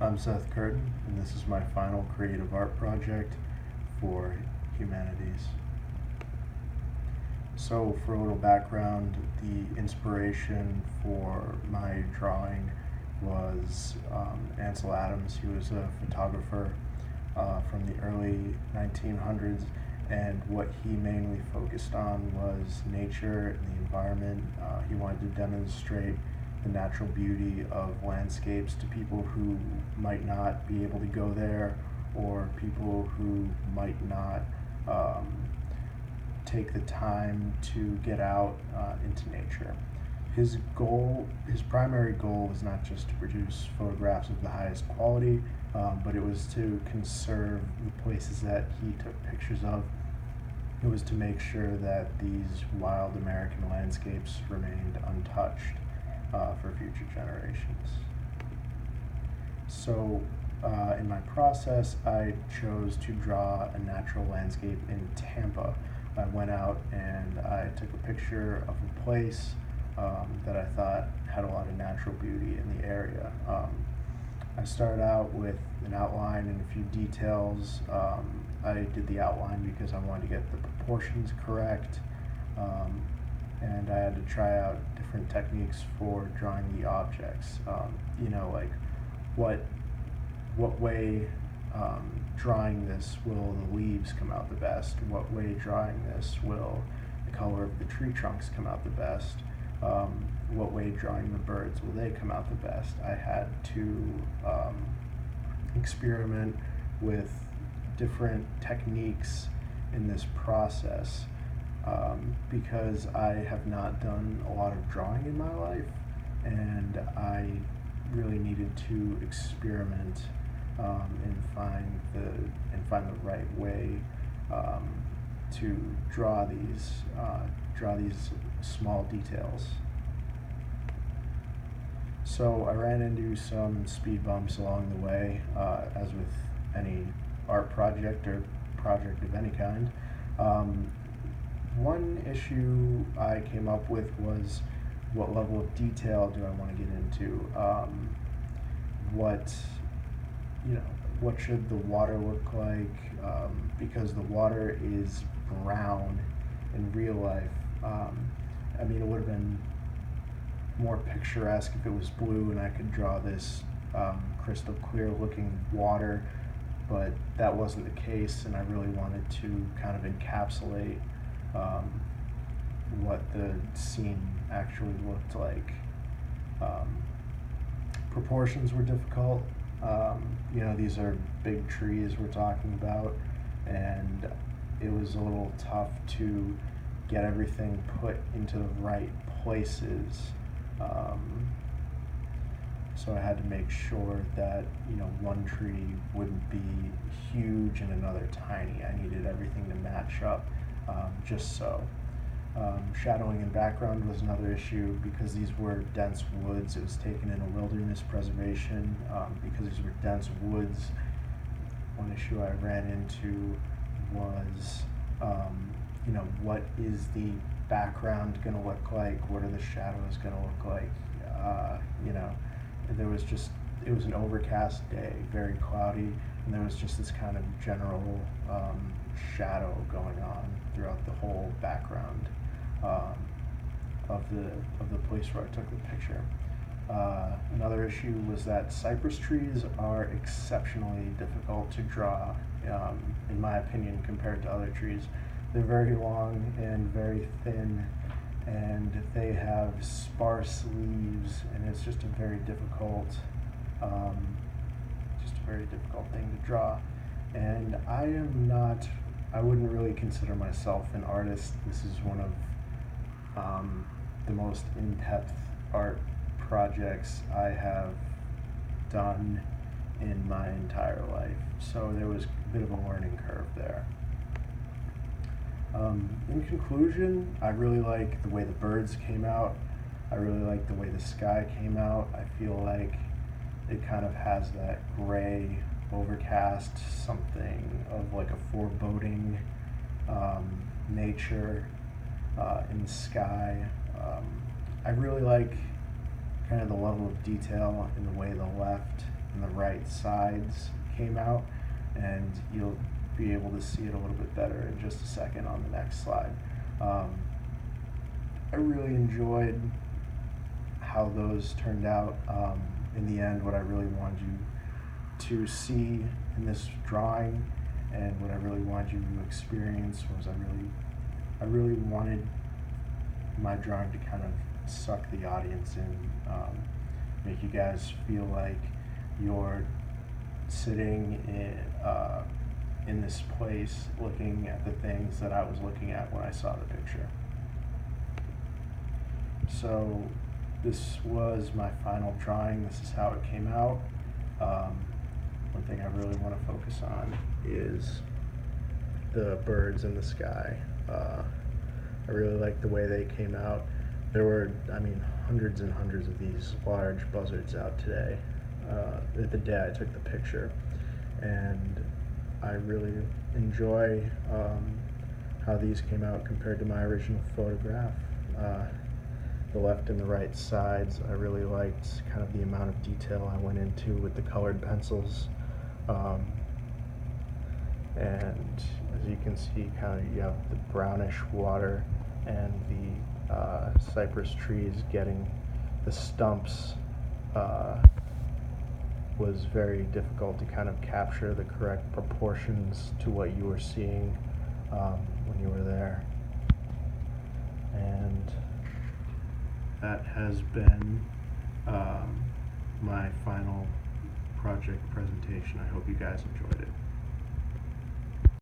I'm Seth Curtin, and this is my final creative art project for Humanities. So, for a little background, the inspiration for my drawing was Ansel Adams. He was a photographer from the early 1900s, and what he mainly focused on was nature and the environment. He wanted to demonstrate the natural beauty of landscapes to people who might not be able to go there, or people who might not take the time to get out into nature. His primary goal was not just to produce photographs of the highest quality, but it was to conserve the places that he took pictures of. It was to make sure that these wild American landscapes remained untouched for future generations. So, in my process, I chose to draw a natural landscape in Tampa. I went out and I took a picture of a place that I thought had a lot of natural beauty in the area. I started out with an outline and a few details. I did the outline because I wanted to get the proportions correct, and I had to try out different techniques for drawing the objects. Like what way drawing this will the leaves come out the best? What way drawing this will the color of the tree trunks come out the best? What way drawing the birds will they come out the best? I had to experiment with different techniques in this process because I have not done a lot of drawing in my life, and I really needed to experiment and find the right way to draw these small details. So I ran into some speed bumps along the way, as with any art project or project of any kind. One issue I came up with was, what level of detail do I want to get into? What should the water look like? Because the water is brown in real life. It would have been more picturesque if it was blue and I could draw this crystal clear looking water, but that wasn't the case, and I really wanted to kind of encapsulate what the scene actually looked like. Proportions were difficult. These are big trees we're talking about, and it was a little tough to get everything put into the right places. So I had to make sure that one tree wouldn't be huge and another tiny. I needed everything to match up, just so. Shadowing and background was another issue because these were dense woods. It was taken in a wilderness preservation because these were dense woods. One issue I ran into was, what is the background going to look like? What are the shadows going to look like? It was an overcast day, very cloudy, and there was just this kind of general shadow going on throughout the whole background of the place where I took the picture. Another issue was that cypress trees are exceptionally difficult to draw, in my opinion, compared to other trees. They're very long and very thin, and they have sparse leaves, and it's just a very difficult thing to draw. And I wouldn't really consider myself an artist. This is one of the most in-depth art projects I have done in my entire life. So there was a bit of a learning curve there. In conclusion, I really like the way the birds came out. I really like the way the sky came out. I feel like it kind of has that gray, overcast, something of like a foreboding nature in the sky. I really like kind of the level of detail in the way the left and the right sides came out, and you'll be able to see it a little bit better in just a second on the next slide. I really enjoyed how those turned out. In the end, what I really wanted you to see in this drawing and what I really wanted you to experience was I really wanted my drawing to kind of suck the audience in, make you guys feel like you're sitting in this place looking at the things that I was looking at when I saw the picture. So this was my final drawing. This is how it came out. One thing I really want to focus on is the birds in the sky. I really like the way they came out. There were, hundreds and hundreds of these large buzzards out today, the day I took the picture. And I really enjoy how these came out compared to my original photograph. The left and the right sides, I really liked kind of the amount of detail I went into with the colored pencils. And as you can see, kind of you have the brownish water and the cypress trees getting the stumps. Was very difficult to kind of capture the correct proportions to what you were seeing when you were there. And that has been my final project presentation. I hope you guys enjoyed it.